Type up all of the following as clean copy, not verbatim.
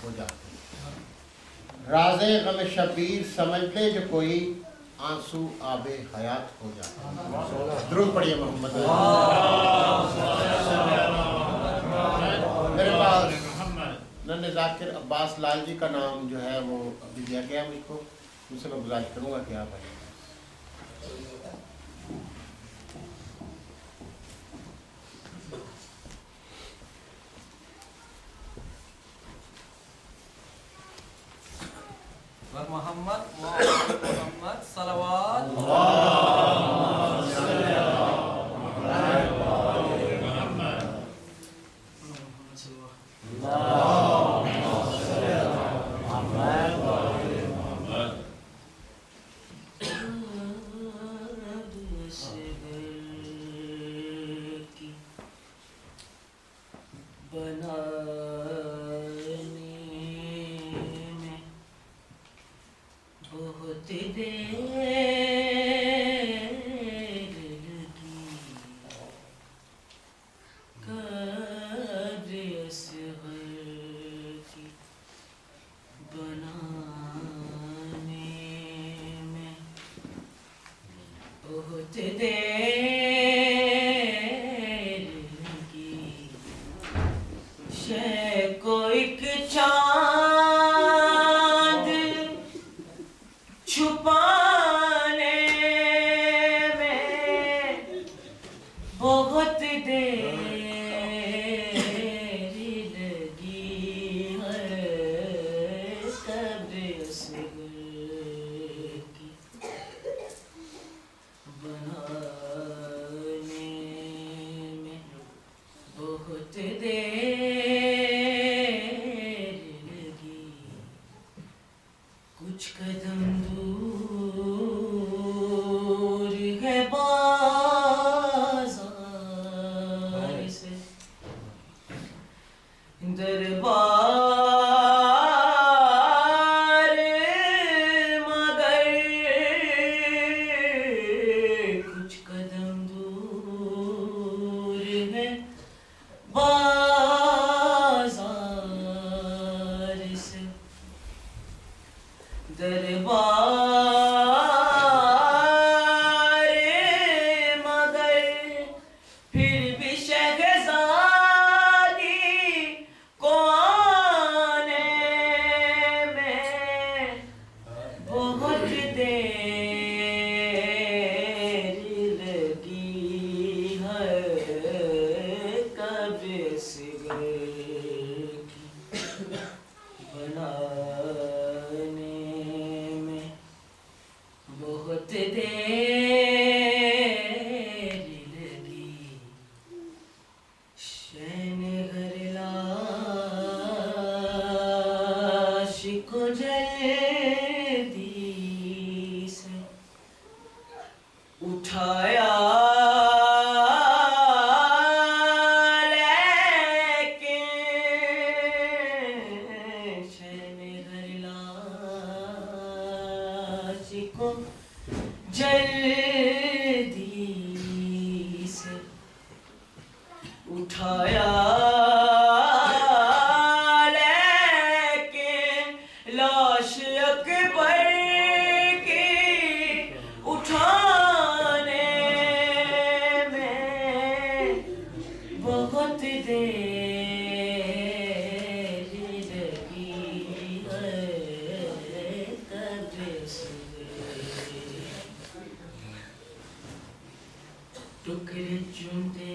ہو جاتے ہیں۔ راز غم شبیر سمجھ لے جو کوئی آنسو آب حیات ہو جاتا ہے۔ درود پڑھیے محمد۔ میرے پاس نن ذاکر عباس لال جی کا نام جو ہے وہ ابھی دیا گیا مجھ کو، مجھ سے میں گزارش کروں گا کہ آپ آئیے۔ محمد محمد صلوات ٹکڑے چنتے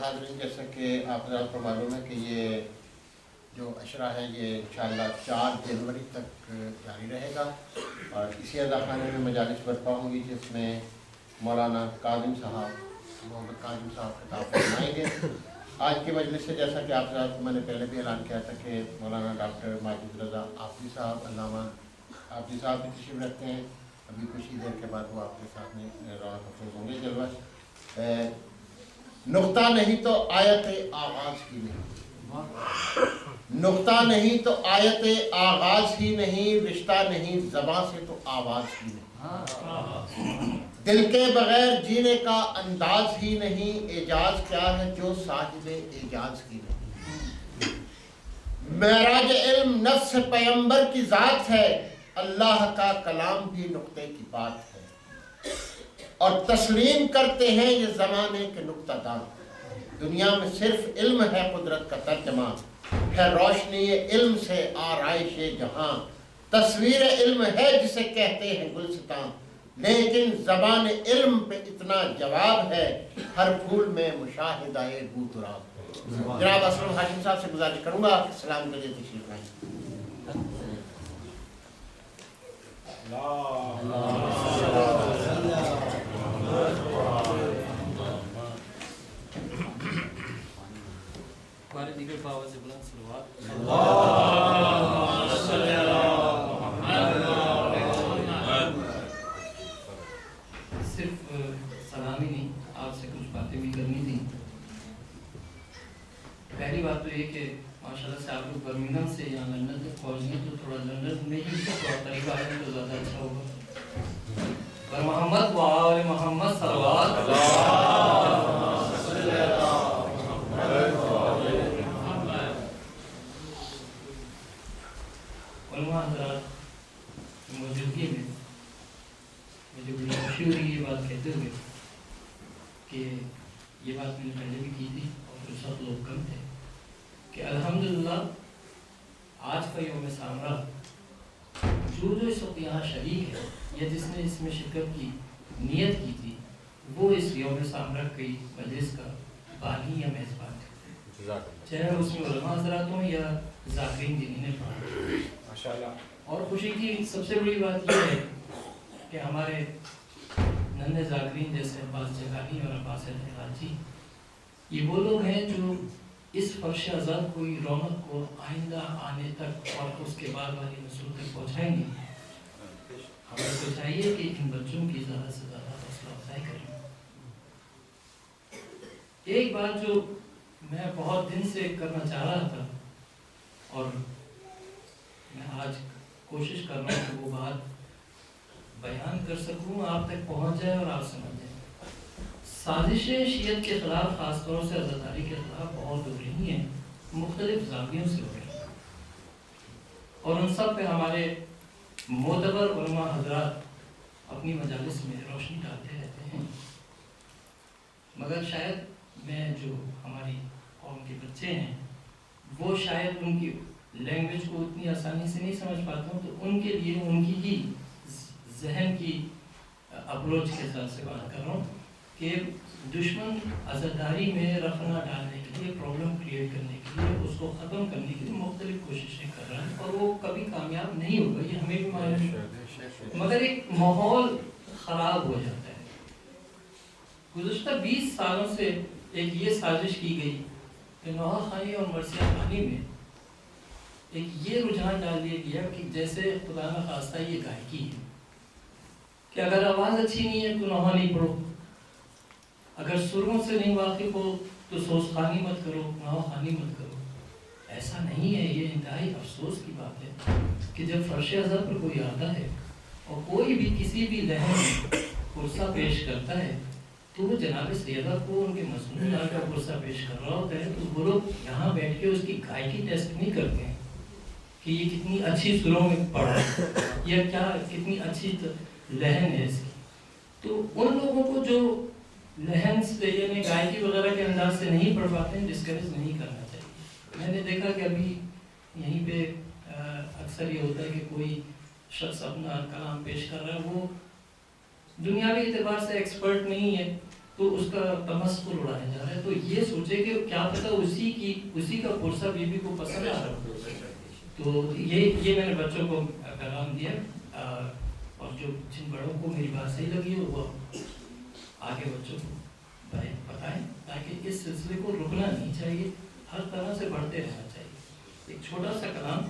حاضرین، جیسا کہ آپ حضرات کو معلوم ہے کہ یہ جو اشرا ہے یہ انشاءاللہ 4 جنوری تک جاری رہے گا، اور اسی اذاخانے میں مجالس برپا ہوں گی جس میں مولانا کاظم صاحب محمد کاظم صاحب خطاب فرمائیں گے۔ آج کی مجلس سے جیسا کہ آپ حضرات کو میں نے پہلے بھی اعلان کیا تھا کہ مولانا ڈاکٹر ماجد رضا آفری صاحب علامہ آفری صاحب بھی تشریف رکھتے ہیں۔ ابھی کچھ ہی دیر کے بعد وہ آپ کے ساتھ میں رونق افروز ہوں گے جلوہ۔ نقطہ نہیں تو آیت آغاز ہی نہیں، نقطہ نہیں تو آیت آغاز ہی نہیں، رشتہ نہیں زباں سے تو آواز ہی نہیں، دل کے بغیر جینے کا انداز ہی نہیں، اعجاز کیا ہے جو صاحب اعجاز ہی نہیں۔ معراج علم نفس پیغمبر کی ذات ہے، اللہ کا کلام بھی نقطے کی بات ہے، اور تسلیم کرتے ہیں یہ زمانے کے نقطہ دان۔ دنیا میں صرف علم ہے قدرت کا ترجمہ، ہے روشنی علم سے آرائش جہاں، تصویر علم ہے جسے کہتے ہیں گلستان، لیکن زبان علم پہ اتنا جواب ہے، ہر پھول میں مشاہدہ بو تراب۔ جناب اسلم ہاشم صاحب سے گزارش کروں گا کہ سلام کے لیے تشریف لائیں۔ ہمارے دیگر باوا سے بلند صلوات۔ صرف سلام ہی نہیں، آپ سے کچھ باتیں بھی کرنی تھی۔ پہلی بات تو یہ کہ ماشاءاللہ سے آپ لوگ برمنگھم سے یہاں لندن تک پہنچ گئے، تو تھوڑا لندن میں ہی تھوڑا قریب آئے تو زیادہ اچھا ہوگا۔ پر محمد و آل محمد صلوات علماء حضرات کی موجودگی میں مجھے بڑی خوشی ہو رہی ہے یہ بات کہتے ہوئے کہ یہ بات میں نے پہلے بھی کی تھی اور پھر سب لوگ کم تھے کہ الحمدللہ آج کا یوم سامرا جو اس وقت یہاں شریک ہے یا جس نے اس میں شرکت کی نیت کی تھی، وہ اس یوم سامرا کی مجلس کا بانی یا میزبان ہے، چاہے اس میں علماء حضرات ہوں یا ذاکرین جنہیں نے پڑھا۔ اور خوشی کی سب سے بڑی بات یہ ہے کہ ہمارے نندے ذاکرین جیسے عباس جگانی اور عباس جی، یہ وہ لوگ ہیں جو اس فرش ازل کوئی رونق کو آئندہ آنے تک اور اس کے بعد والی نسل تک پہنچائیں گے۔ ہمیں تو چاہیے کہ ان بچوں کی زیادہ سے زیادہ حوصلہ افزائی کریں۔ ایک بات جو میں بہت دن سے کرنا چاہ رہا تھا اور میں آج کوشش کر رہا ہوں کہ وہ بات بیان کر سکوں، آپ تک پہنچ جائے اور آپ سمجھ جائیں۔ سازشیں شیعت کے خلاف، خاص طور سے عزاداری کے خلاف بہت ہو رہی ہیں، مختلف زاویوں سے ہو رہی ہیں، اور ان سب پہ ہمارے معتبر علماء حضرات اپنی مجالس میں روشنی ڈالتے رہتے ہیں۔ مگر شاید میں جو ہماری قوم کے بچے ہیں وہ شاید ان کی لینگویج کو اتنی آسانی سے نہیں سمجھ پاتا ہوں، تو ان کے لیے ان کی ہی ذہن کی اپروچ کے ساتھ سے بات کر رہا ہوں کہ دشمن عزاداری میں رخنہ ڈالنے کے لیے، پرابلم کریٹ کرنے کے لیے، اس کو ختم کرنے کے لیے مختلف کوششیں کر رہا ہے، اور وہ کبھی کامیاب نہیں ہوگا، یہ ہمیں بھی معلوم ہے، مگر ایک ماحول خراب ہو جاتا ہے۔ گزشتہ 20 سالوں سے ایک یہ سازش کی گئی کہ نوحہ خانی اور مرثیہ خانی میں ایک یہ رجحان ڈال دیا گیا کہ جیسے خدا نہ خواستہ یہ گائیکی ہے کہ اگر آواز اچھی نہیں ہے تو نوحہ نہیں پڑھو، اگر سروں سے نہیں واقف ہو تو سوز خانی مت کرو، نوحہ خانی مت کرو۔ ایسا نہیں ہے. یہ انتہائی افسوس کی بات ہے کہ جب فرش ازل پر کوئی آتا ہے اور کوئی بھی کسی بھی لہر میں قرصہ پیش کرتا ہے تو وہ جناب سیدہ کو ان کے مصنوعی نال کا قرصہ پیش کر رہا ہوتا ہے تو وہ لوگ یہاں بیٹھ کے اس کی گائیکی ٹیسٹ نہیں کرتے ہیں کہ یہ کتنی اچھی سروں میں پڑھا یا کیا کتنی اچھی لہن ہے اس کی. تو ان لوگوں کو جو لہن سے یعنی گائیکی وغیرہ کے انداز سے نہیں پڑھ پاتے ہیں ڈسکریج نہیں کرنا چاہیے. میں نے دیکھا کہ ابھی یہیں پہ اکثر یہ ہوتا ہے کہ کوئی شخص اپنا کلام پیش کر رہا ہے, وہ دنیاوی اعتبار سے ایکسپرٹ نہیں ہے تو اس کا تمسخر اڑایا جا رہا ہے. تو یہ سوچے کہ کیا پتہ اسی کا قرصہ بی بی کو پسند آ رہا ہو. تو یہ میں نے بچوں کو پیغام دیا, اور جو جن بڑوں کو میری بات صحیح لگی ہو وہ آگے بچوں کو بتائیں تاکہ اس سلسلے کو رکنا نہیں چاہیے, ہر طرح سے بڑھتے رہنا چاہیے. ایک چھوٹا سا کلام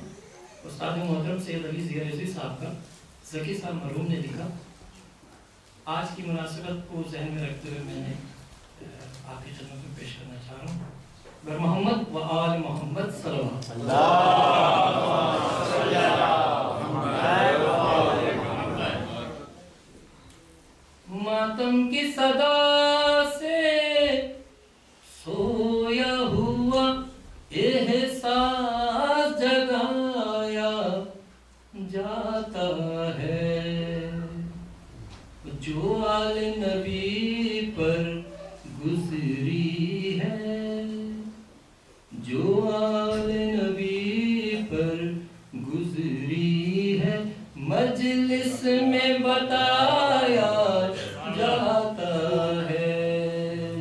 استاد محترم سید علی ضیاء رضوی صاحب کا ذکی صاحب مرحوم نے لکھا. آج کی مناسبت کو ذہن میں رکھتے ہوئے میں نے آپ کی خدمت میں پیش کرنا چاہ رہا ہوں. بر محمد و آل محمد صلی اللہ علیہ وسلم. ماتم کی صدا سے سویا ہوا احساس جگایا جاتا ہے, جو آل نبی پر گزری ہے, جو آل نبی پر گزری ہے, مجلس میں بتایا جاتا ہے,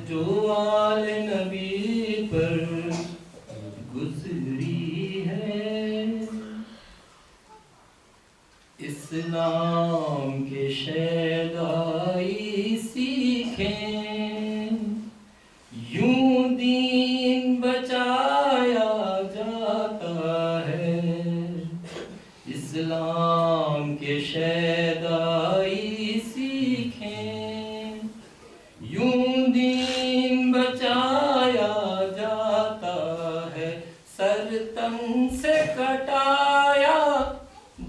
جو آل نبی پر گزری ہے. اسلام کے شیدائی سیکھیں, یوں دین بچایا جاتا ہے. اسلام کے شیدائی سیکھیں, یوں دین بچایا جاتا ہے. سر تن سے کٹایا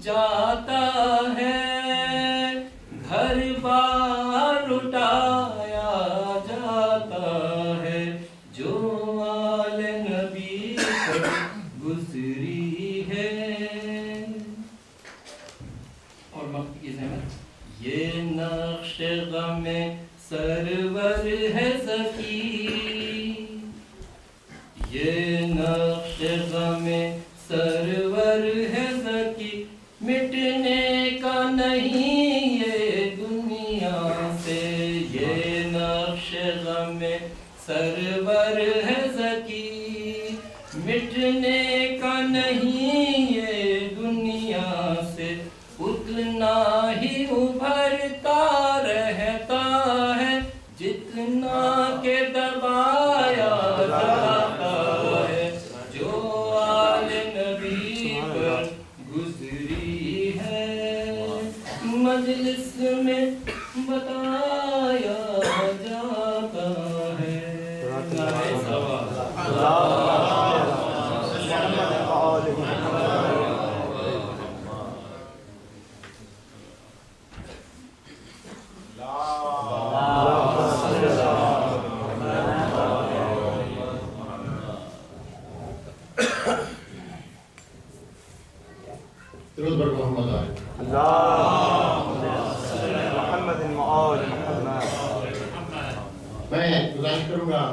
جاتا ہے, گھر بار لٹایا جاتا ہے, جو آل نبی پر گزری ہے. اور وقت کی زحمت, یہ نقش غم سرور ہے ذکی, یہ نقش غم سرور ہے ذکی, مٹنے کا نہیں یہ دنیا سے. یہ نقش غم سرور ہے ذکی, مٹنے کا نہیں یہ دنیا سے. اتنا ہی ابھرتا رہتا ہے جتنا کہ دبایا جاتا ہے, جو آل نبی پر گزری ہے, مجلس میں بتایا جاتا ہے. درود بر محمد آل محمد وآل محمد. میں گزارش کروں گا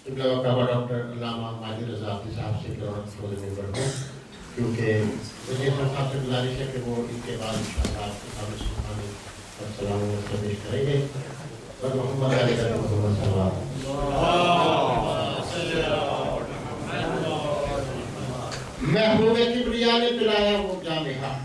قبلہ وقبہ ڈاکٹر علامہ ماجد رضا عابدی صاحب سے کہ عورت فروغ ممبر ہوں, کیونکہ مجھے صاحب سے گزارش ہے کہ وہ ان کے بعد انشاءاللہ آپ کے سامنے سبحانی اور سلام و پیش کریں گے. بر محمد علی کا محمد صلی اللہ محبوب کبریا نے پلایا وہ جام حق,